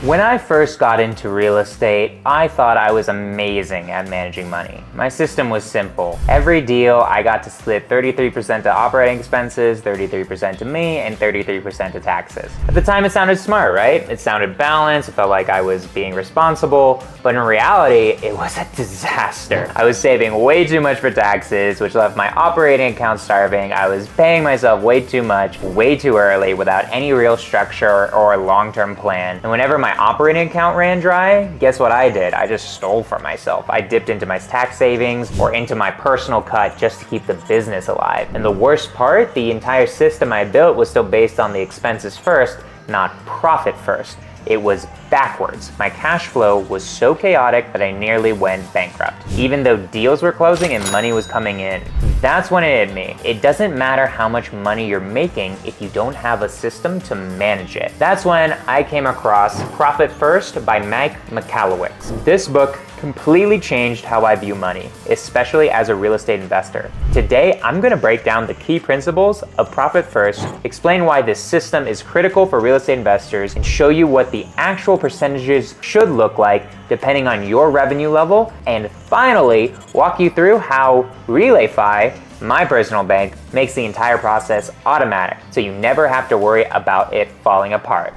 When I first got into real estate, I thought I was amazing at managing money. My system was simple. Every deal, I got to split 33% to operating expenses, 33% to me, and 33% to taxes. At the time, it sounded smart, right? It sounded balanced, it felt like I was being responsible, but in reality, it was a disaster. I was saving way too much for taxes, which left my operating account starving. I was paying myself way too much, way too early, without any real structure or long-term plan. And whenever my operating account ran dry, guess what I did? I just stole from myself. I dipped into my tax savings or into my personal cut just to keep the business alive. And the worst part, the entire system I built was still based on the expenses first, not profit first. It was backwards. My cash flow was so chaotic that I nearly went bankrupt. Even though deals were closing and money was coming in, that's when it hit me. It doesn't matter how much money you're making if you don't have a system to manage it. That's when I came across Profit First by Mike Michalowicz. This book completely changed how I view money, especially as a real estate investor. Today, I'm gonna break down the key principles of Profit First, explain why this system is critical for real estate investors, and show you what the actual percentages should look like depending on your revenue level, and finally, walk you through how RelayFi, my personal bank, makes the entire process automatic, so you never have to worry about it falling apart.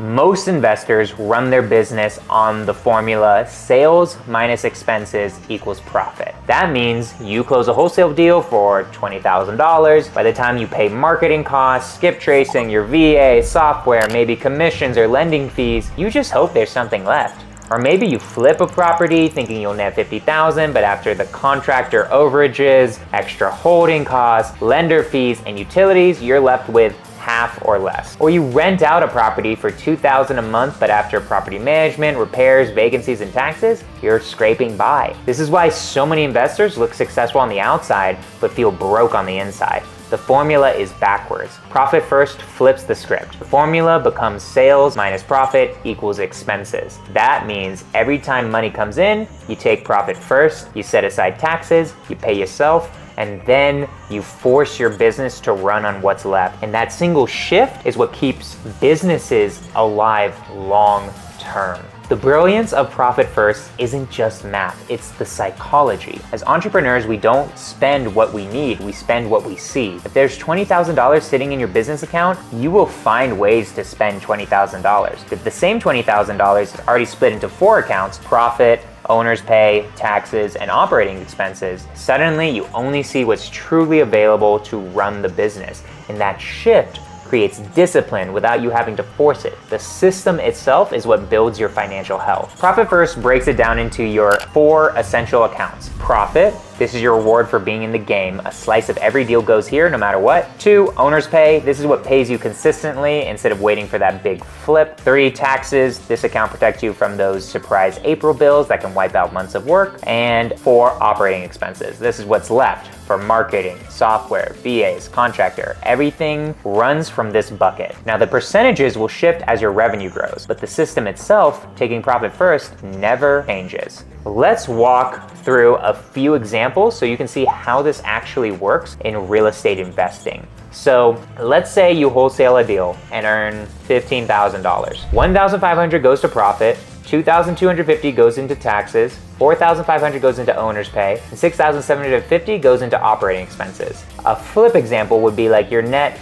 Most investors run their business on the formula sales minus expenses equals profit. That means you close a wholesale deal for $20,000. By the time you pay marketing costs, skip tracing, your VA, software, maybe commissions or lending fees, you just hope there's something left. Or maybe you flip a property thinking you'll net $50,000, but after the contractor overages, extra holding costs, lender fees, and utilities, you're left with half or less. Or you rent out a property for $2,000 a month, but after property management, repairs, vacancies, and taxes, you're scraping by. This is why so many investors look successful on the outside, but feel broke on the inside. The formula is backwards. Profit First flips the script. The formula becomes sales minus profit equals expenses. That means every time money comes in, you take profit first, you set aside taxes, you pay yourself, and then you force your business to run on what's left. And that single shift is what keeps businesses alive long term. The brilliance of Profit First isn't just math, it's the psychology. As entrepreneurs, we don't spend what we need, we spend what we see. If there's $20,000 sitting in your business account, you will find ways to spend $20,000. If the same $20,000 is already split into 4 accounts, profit, owner's pay, taxes, and operating expenses, suddenly you only see what's truly available to run the business. And that shift creates discipline without you having to force it. The system itself is what builds your financial health. Profit First breaks it down into your 4 essential accounts. Profit, this is your reward for being in the game. A slice of every deal goes here no matter what. 2, owner's pay. This is what pays you consistently instead of waiting for that big flip. 3, taxes. This account protects you from those surprise April bills that can wipe out months of work. And 4, operating expenses. This is what's left for marketing, software, VAs, contractor. Everything runs from this bucket. Now the percentages will shift as your revenue grows, but the system itself, taking profit first, never changes. Let's walk through a few examples so you can see how this actually works in real estate investing. So let's say you wholesale a deal and earn $15,000. $1,500 goes to profit, $2,250 goes into taxes, $4,500 goes into owner's pay, and $6,750 goes into operating expenses. A flip example would be like you net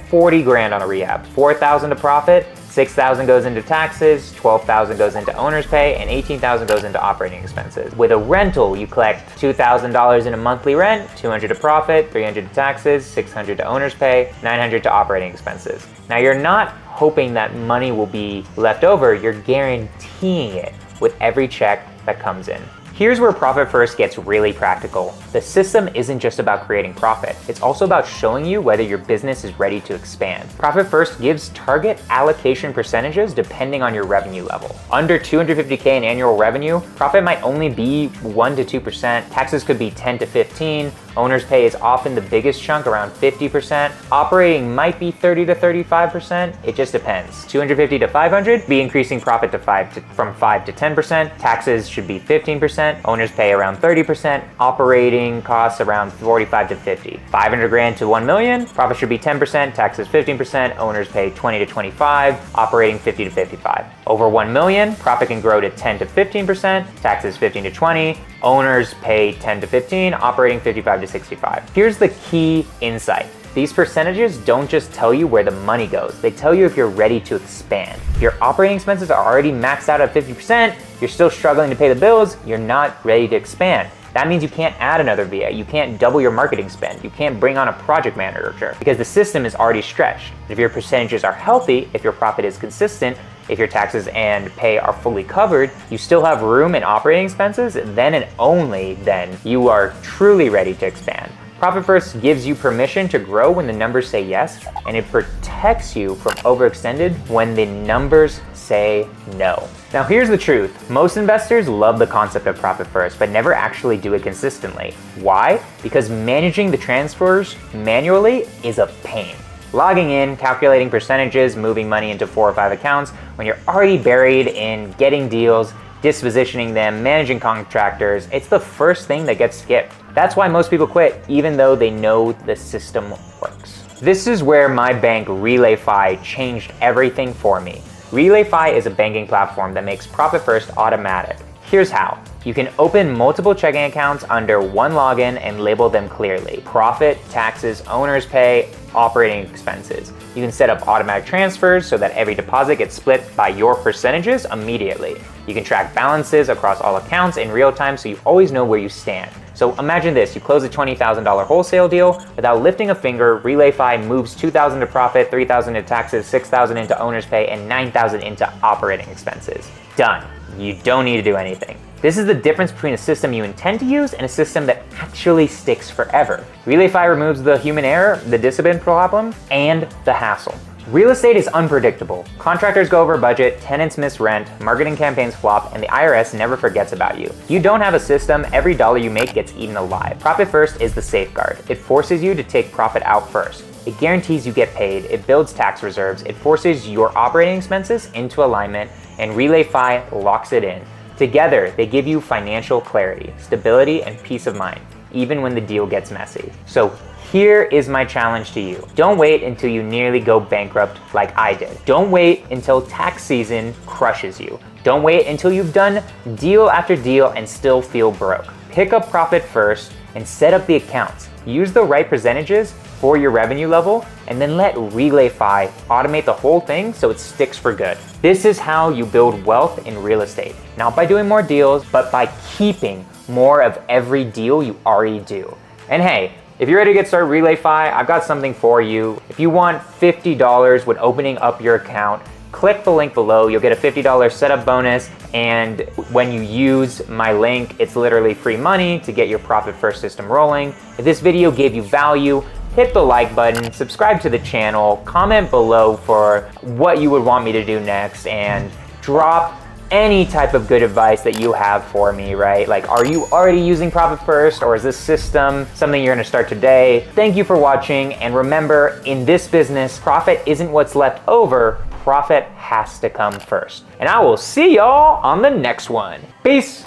40 grand on a rehab, 4,000 to profit, 6,000 goes into taxes, 12,000 goes into owner's pay, and 18,000 goes into operating expenses. With a rental, you collect $2,000 in a monthly rent, 200 to profit, 300 to taxes, 600 to owner's pay, 900 to operating expenses. Now you're not hoping that money will be left over, you're guaranteeing it with every check that comes in. Here's where Profit First gets really practical. The system isn't just about creating profit. It's also about showing you whether your business is ready to expand. Profit First gives target allocation percentages depending on your revenue level. Under $250K in annual revenue, profit might only be 1 to 2%. Taxes could be 10 to 15. Owner's pay is often the biggest chunk, around 50%. Operating might be 30 to 35%. It just depends. 250 to 500, be increasing profit from 5 to 10%. Taxes should be 15%. Owner's pay around 30%. Operating costs around 45 to 50. 500 grand to 1 million, profit should be 10%, taxes 15%, owners pay 20 to 25, operating 50 to 55. Over 1 million, profit can grow to 10 to 15%, taxes 15 to 20, owners pay 10 to 15, operating 55 to 65. Here's the key insight. These percentages don't just tell you where the money goes, they tell you if you're ready to expand. If your operating expenses are already maxed out at 50%, you're still struggling to pay the bills, you're not ready to expand. That means you can't add another VA, you can't double your marketing spend, you can't bring on a project manager because the system is already stretched. If your percentages are healthy, if your profit is consistent, if your taxes and pay are fully covered, you still have room in operating expenses, then and only then you are truly ready to expand. Profit First gives you permission to grow when the numbers say yes, and it protects you from overextended when the numbers say no. Now here's the truth. Most investors love the concept of Profit First, but never actually do it consistently. Why? Because managing the transfers manually is a pain. Logging in, calculating percentages, moving money into 4 or 5 accounts when you're already buried in getting deals, dispositioning them, managing contractors, it's the first thing that gets skipped. That's why most people quit, even though they know the system works. This is where my bank RelayFi changed everything for me. RelayFi is a banking platform that makes Profit First automatic. Here's how. You can open multiple checking accounts under one login and label them clearly. Profit, taxes, owner's pay, operating expenses. You can set up automatic transfers so that every deposit gets split by your percentages immediately. You can track balances across all accounts in real time so you always know where you stand. So imagine this, you close a $20,000 wholesale deal, without lifting a finger, RelayFi moves $2,000 to profit, $3,000 to taxes, $6,000 into owner's pay, and $9,000 into operating expenses. Done. You don't need to do anything. This is the difference between a system you intend to use and a system that actually sticks forever. RelayFi removes the human error, the discipline problem, and the hassle. Real estate is unpredictable. Contractors go over budget, tenants miss rent, marketing campaigns flop, and the IRS never forgets about you. You don't have a system, every dollar you make gets eaten alive. Profit First is the safeguard. It forces you to take profit out first. It guarantees you get paid, it builds tax reserves, it forces your operating expenses into alignment, and RelayFi locks it in. Together, they give you financial clarity, stability, and peace of mind, even when the deal gets messy. So here is my challenge to you. Don't wait until you nearly go bankrupt like I did. Don't wait until tax season crushes you. Don't wait until you've done deal after deal and still feel broke. Pick up Profit First and set up the accounts. Use the right percentages for your revenue level, and then let RelayFi automate the whole thing so it sticks for good. This is how you build wealth in real estate. Not by doing more deals, but by keeping more of every deal you already do. And hey, if you're ready to get started with RelayFi, I've got something for you. If you want $50 when opening up your account, click the link below. You'll get a $50 setup bonus, and when you use my link, it's literally free money to get your Profit First system rolling. If this video gave you value, hit the like button, subscribe to the channel, comment below for what you would want me to do next, and drop any type of good advice that you have for me, right? Like, are you already using Profit First, or is this system something you're gonna start today? Thank you for watching, and remember, in this business, profit isn't what's left over, profit has to come first. And I will see y'all on the next one. Peace.